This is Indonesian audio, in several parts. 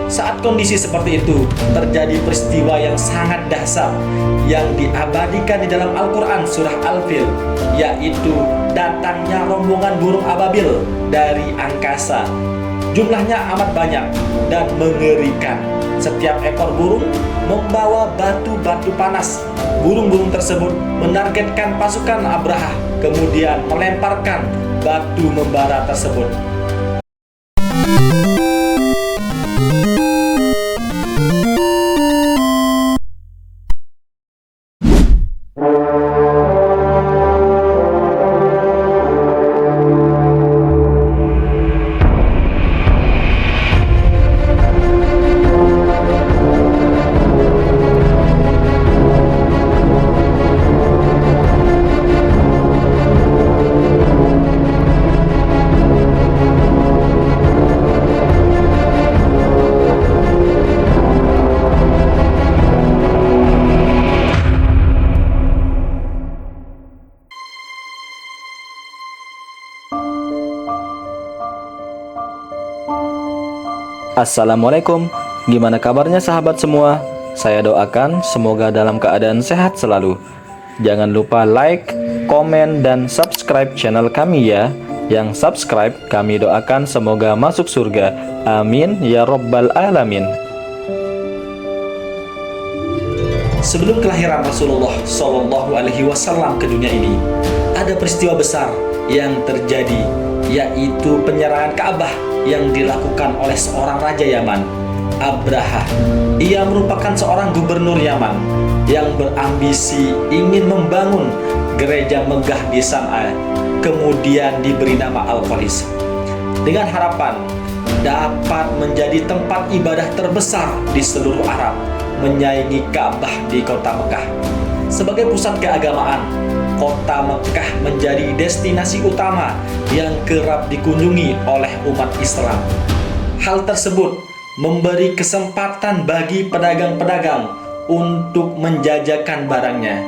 Saat kondisi seperti itu, terjadi peristiwa yang sangat dahsyat yang diabadikan di dalam Al-Quran surah Al-Fil, yaitu datangnya rombongan burung ababil dari angkasa. Jumlahnya amat banyak dan mengerikan. Setiap ekor burung membawa batu-batu panas. Burung-burung tersebut menargetkan pasukan Abraha, kemudian melemparkan batu membara tersebut. Assalamualaikum, gimana kabarnya sahabat semua? Saya doakan semoga dalam keadaan sehat selalu. Jangan lupa like, komen, dan subscribe channel kami ya. Yang subscribe kami doakan semoga masuk surga. Amin ya Rabbal Alamin. Sebelum kelahiran Rasulullah SAW ke dunia ini, ada peristiwa besar yang terjadi, yaitu penyerangan Ka'bah yang dilakukan oleh seorang raja Yaman, Abraha. Ia merupakan seorang gubernur Yaman yang berambisi ingin membangun gereja megah di San'a, kemudian diberi nama Al-Qolis, dengan harapan dapat menjadi tempat ibadah terbesar di seluruh Arab, menyaingi Ka'bah di kota Mekah. Sebagai pusat keagamaan, kota Mekah menjadi destinasi utama yang kerap dikunjungi oleh umat Islam. Hal tersebut memberi kesempatan bagi pedagang-pedagang untuk menjajakan barangnya.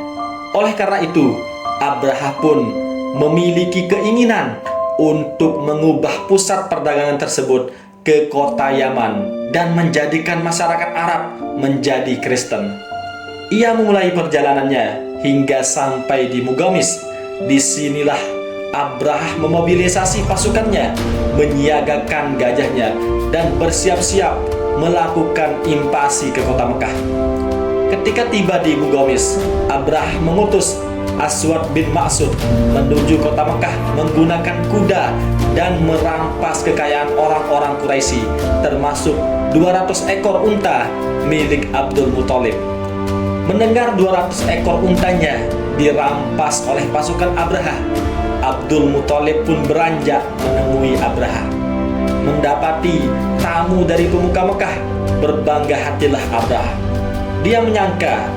Oleh karena itu, Abraha pun memiliki keinginan untuk mengubah pusat perdagangan tersebut ke kota Yaman dan menjadikan masyarakat Arab menjadi Kristen. Ia memulai perjalanannya hingga sampai di Mugamis. Disinilah Abraha memobilisasi pasukannya, menyiagakan gajahnya, dan bersiap-siap melakukan invasi ke kota Mekah. Ketika tiba di Mugamis, Abraha mengutus Aswad bin Ma'sud menuju kota Mekah menggunakan kuda dan merampas kekayaan orang-orang Quraisy, termasuk 200 ekor unta milik Abdul Muthalib. Mendengar 200 ekor untanya dirampas oleh pasukan Abraha, Abdul Muthalib pun beranjak menemui Abraha. Mendapati tamu dari pemuka Mekah, berbangga hatilah Abraha. Dia menyangka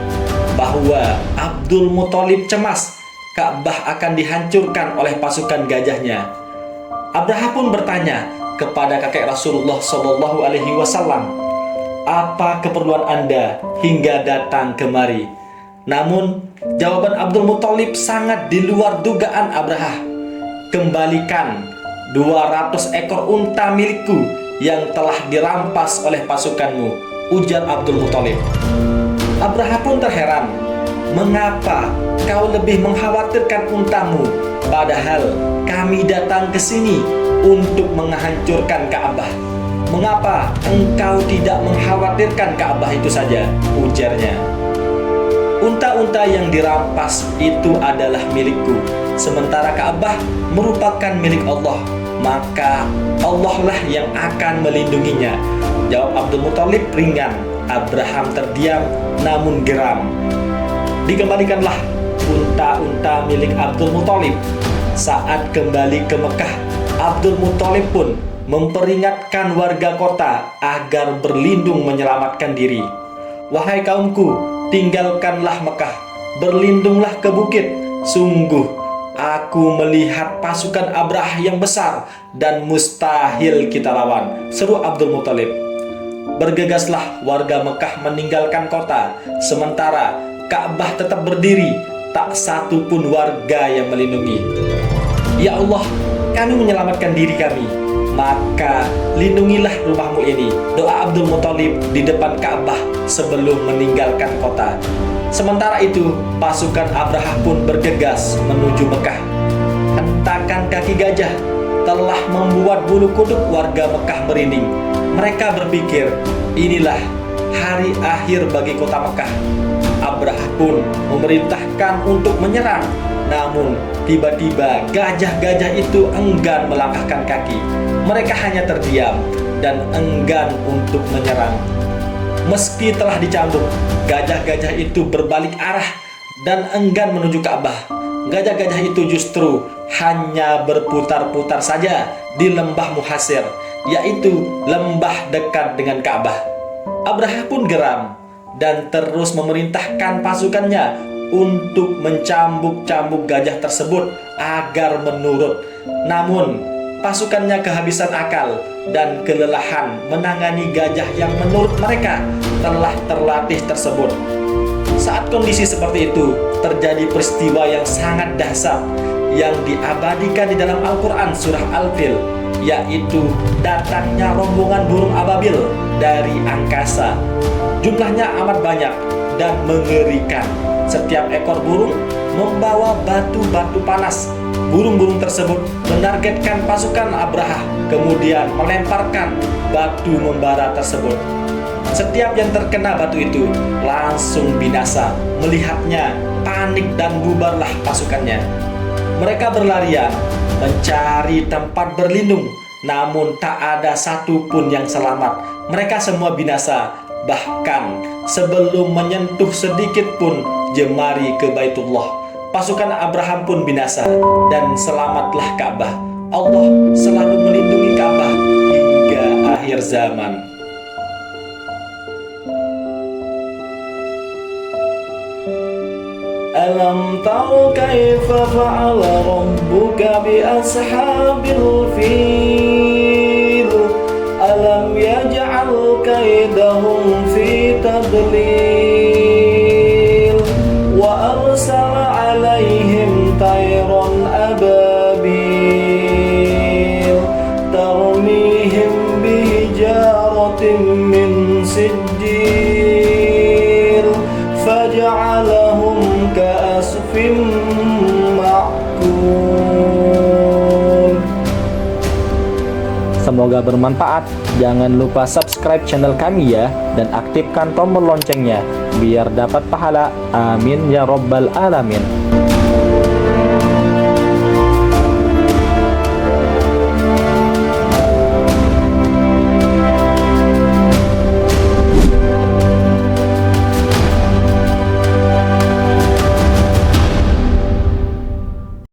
bahwa Abdul Muthalib cemas Ka'bah akan dihancurkan oleh pasukan gajahnya. Abraha pun bertanya kepada kakek Rasulullah SAW, "Apa keperluan Anda hingga datang kemari?" Namun, jawaban Abdul Muthalib sangat di luar dugaan Abraha. "Kembalikan 200 ekor unta milikku yang telah dirampas oleh pasukanmu," ujar Abdul Muthalib. Abraha pun terheran, "Mengapa kau lebih mengkhawatirkan untamu, padahal kami datang ke sini untuk menghancurkan Ka'bah? Mengapa engkau tidak mengkhawatirkan Ka'bah itu saja?" ujarnya. "Unta-unta yang dirampas itu adalah milikku, sementara Ka'bah merupakan milik Allah, maka Allah lah yang akan melindunginya," jawab Abdul Muthalib ringan. Abraham terdiam namun geram. Dikembalikanlah unta-unta milik Abdul Muthalib. Saat kembali ke Mekah, Abdul Muthalib pun memperingatkan warga kota agar berlindung menyelamatkan diri. "Wahai kaumku, tinggalkanlah Mekah, berlindunglah ke bukit. Sungguh, aku melihat pasukan Abraha yang besar dan mustahil kita lawan," seru Abdul Muthalib. Bergegaslah warga Mekah meninggalkan kota, sementara Ka'bah tetap berdiri, tak satu pun warga yang melindungi. "Ya Allah, kami menyelamatkan diri kami, maka lindungilah rumahmu ini. Doa Abdul Muthalib di depan Ka'bah sebelum meninggalkan kota. Sementara itu, pasukan Abrahah pun bergegas menuju Mekah. Hentakan kaki gajah telah membuat bulu kuduk warga Mekah merinding. Mereka berpikir, inilah hari akhir bagi kota Mekah. Abrahah pun memerintahkan untuk menyerang. Namun, tiba-tiba gajah-gajah itu enggan melangkahkan kaki. Mereka hanya terdiam dan enggan untuk menyerang. Meski telah dicambuk, gajah-gajah itu berbalik arah dan enggan menuju Ka'bah. Gajah-gajah itu justru hanya berputar-putar saja di lembah Muhasir, yaitu lembah dekat dengan Ka'bah. Abrahah pun geram dan terus memerintahkan pasukannya untuk mencambuk-cambuk gajah tersebut agar menurut. Namun, pasukannya kehabisan akal dan kelelahan menangani gajah yang menurut mereka telah terlatih tersebut. Saat kondisi seperti itu, terjadi peristiwa yang sangat dahsyat yang diabadikan di dalam Al-Quran surah Al-Fil, yaitu datangnya rombongan burung ababil dari angkasa. Jumlahnya amat banyak dan mengerikan. Setiap ekor burung membawa batu-batu panas. Burung-burung tersebut menargetkan pasukan Abrahah, kemudian melemparkan batu membara tersebut. Setiap yang terkena batu itu langsung binasa. Melihatnya, panik dan bubarlah pasukannya. Mereka berlarian mencari tempat berlindung, namun tak ada satupun yang selamat. Mereka semua binasa. Bahkan sebelum menyentuh sedikit pun jemari ke Baitullah, pasukan Abraham pun binasa dan selamatlah Ka'bah. Allah selalu melindungi Ka'bah hingga akhir zaman. Alam tara kaifa fa'ala rabbuka bi ashabil fil alam yaj'al kaidahum fi tadlil wa arsala 'alaihim tayran ababil tarmihim bihijaratin min sijil faj'alahum ka'asfin ma'kul. Semoga bermanfaat. Jangan lupa subscribe channel kami ya, dan aktifkan tombol loncengnya biar dapat pahala. Amin ya robbal alamin.